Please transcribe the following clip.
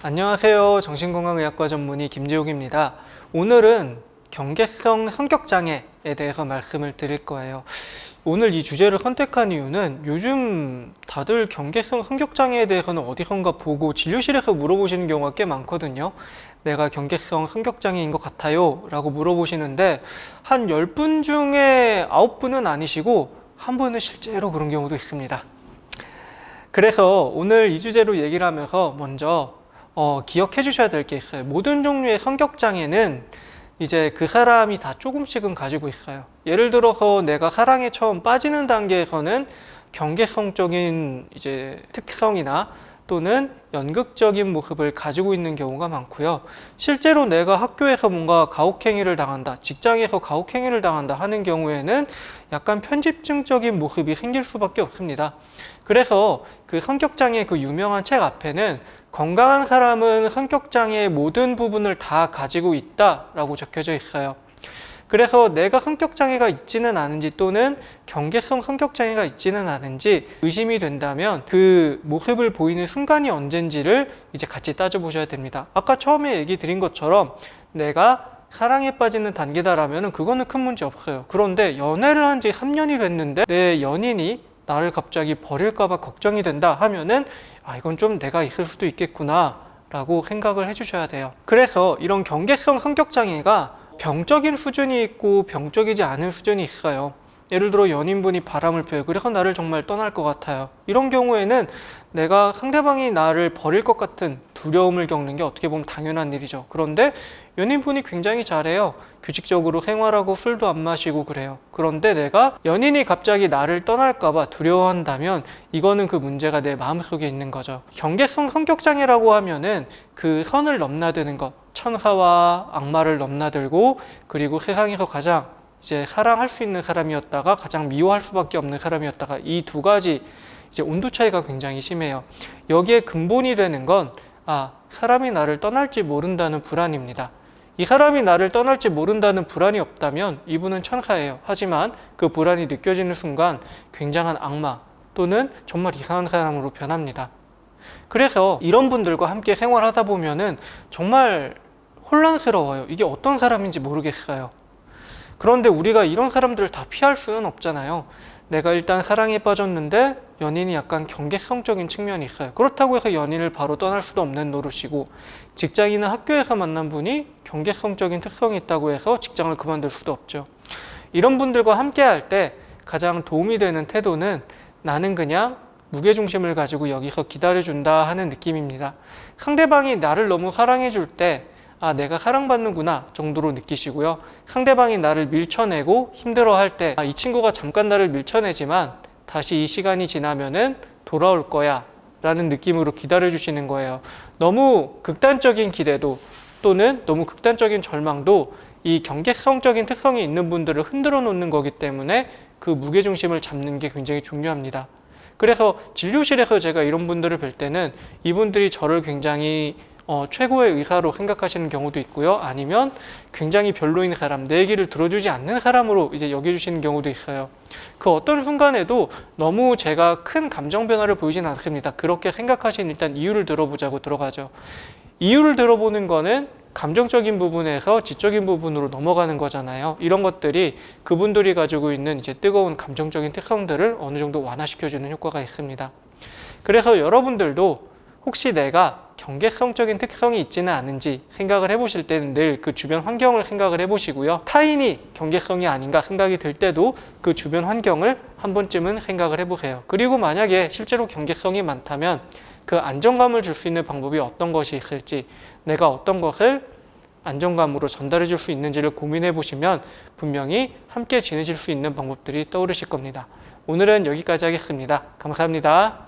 안녕하세요. 정신건강의학과 전문의 김지욱입니다. 오늘은 경계성 성격장애에 대해서 말씀을 드릴 거예요. 오늘 이 주제를 선택한 이유는 요즘 다들 경계성 성격장애에 대해서는 어디선가 보고 진료실에서 물어보시는 경우가 꽤 많거든요. 내가 경계성 성격장애인 것 같아요 라고 물어보시는데 한 10분 중에 9분은 아니시고 한 분은 실제로 그런 경우도 있습니다. 그래서 오늘 이 주제로 얘기를 하면서 먼저 기억해 주셔야 될 게 있어요. 모든 종류의 성격장애는 이제 그 사람이 다 조금씩은 가지고 있어요. 예를 들어서 내가 사랑에 처음 빠지는 단계에서는 경계성적인 이제 특성이나 또는 연극적인 모습을 가지고 있는 경우가 많고요. 실제로 내가 학교에서 뭔가 가혹행위를 당한다, 직장에서 가혹행위를 당한다 하는 경우에는 약간 편집증적인 모습이 생길 수밖에 없습니다. 그래서 그 성격장애 그 유명한 책 앞에는 건강한 사람은 성격장애의 모든 부분을 다 가지고 있다라고 적혀져 있어요. 그래서 내가 성격장애가 있지는 않은지 또는 경계성 성격장애가 있지는 않은지 의심이 된다면 그 모습을 보이는 순간이 언젠지를 이제 같이 따져보셔야 됩니다. 아까 처음에 얘기 드린 것처럼 내가 사랑에 빠지는 단계다라면 그거는 큰 문제 없어요. 그런데 연애를 한 지 3년이 됐는데 내 연인이 나를 갑자기 버릴까 봐 걱정이 된다 하면은 이건 좀 내가 있을 수도 있겠구나 라고 생각을 해주셔야 돼요. 그래서 이런 경계성 성격장애가 병적인 수준이 있고 병적이지 않은 수준이 있어요. 예를 들어 연인분이 바람을 펴요. 그래서 나를 정말 떠날 것 같아요. 이런 경우에는 내가 상대방이 나를 버릴 것 같은 두려움을 겪는 게 어떻게 보면 당연한 일이죠. 그런데 연인분이 굉장히 잘해요. 규칙적으로 생활하고 술도 안 마시고 그래요. 그런데 내가 연인이 갑자기 나를 떠날까 봐 두려워한다면 이거는 그 문제가 내 마음속에 있는 거죠. 경계성 성격장애라고 하면은 그 선을 넘나드는 것, 천사와 악마를 넘나들고 그리고 세상에서 가장 이제 사랑할 수 있는 사람이었다가 가장 미워할 수밖에 없는 사람이었다가 이 두 가지 이제 온도 차이가 굉장히 심해요. 여기에 근본이 되는 건 사람이 나를 떠날지 모른다는 불안입니다. 이 사람이 나를 떠날지 모른다는 불안이 없다면 이분은 천사예요. 하지만 그 불안이 느껴지는 순간 굉장한 악마 또는 정말 이상한 사람으로 변합니다. 그래서 이런 분들과 함께 생활하다 보면은 정말 혼란스러워요. 이게 어떤 사람인지 모르겠어요. 그런데 우리가 이런 사람들을 다 피할 수는 없잖아요. 내가 일단 사랑에 빠졌는데 연인이 약간 경계성적인 측면이 있어요. 그렇다고 해서 연인을 바로 떠날 수도 없는 노릇이고, 직장이나 학교에서 만난 분이 경계성적인 특성이 있다고 해서 직장을 그만둘 수도 없죠. 이런 분들과 함께 할 때 가장 도움이 되는 태도는 나는 그냥 무게중심을 가지고 여기서 기다려준다 하는 느낌입니다. 상대방이 나를 너무 사랑해 줄 때 내가 사랑받는구나 정도로 느끼시고요. 상대방이 나를 밀쳐내고 힘들어할 때 이 친구가 잠깐 나를 밀쳐내지만 다시 이 시간이 지나면은 돌아올 거야 라는 느낌으로 기다려주시는 거예요. 너무 극단적인 기대도 또는 너무 극단적인 절망도 이 경계성적인 특성이 있는 분들을 흔들어 놓는 거기 때문에 그 무게중심을 잡는 게 굉장히 중요합니다. 그래서 진료실에서 제가 이런 분들을 뵐 때는 이분들이 저를 굉장히 최고의 의사로 생각하시는 경우도 있고요. 아니면 굉장히 별로인 사람, 내 얘기를 들어주지 않는 사람으로 이제 여겨주시는 경우도 있어요. 그 어떤 순간에도 너무 제가 큰 감정 변화를 보이지는 않습니다. 그렇게 생각하신 일단 이유를 들어보자고 들어가죠. 이유를 들어보는 거는 감정적인 부분에서 지적인 부분으로 넘어가는 거잖아요. 이런 것들이 그분들이 가지고 있는 이제 뜨거운 감정적인 특성들을 어느 정도 완화시켜주는 효과가 있습니다. 그래서 여러분들도 혹시 내가 경계성적인 특성이 있지는 않은지 생각을 해보실 때는 늘 그 주변 환경을 생각을 해보시고요. 타인이 경계성이 아닌가 생각이 들 때도 그 주변 환경을 한 번쯤은 생각을 해보세요. 그리고 만약에 실제로 경계성이 많다면 그 안정감을 줄 수 있는 방법이 어떤 것이 있을지, 내가 어떤 것을 안정감으로 전달해 줄 수 있는지를 고민해 보시면 분명히 함께 지내실 수 있는 방법들이 떠오르실 겁니다. 오늘은 여기까지 하겠습니다. 감사합니다.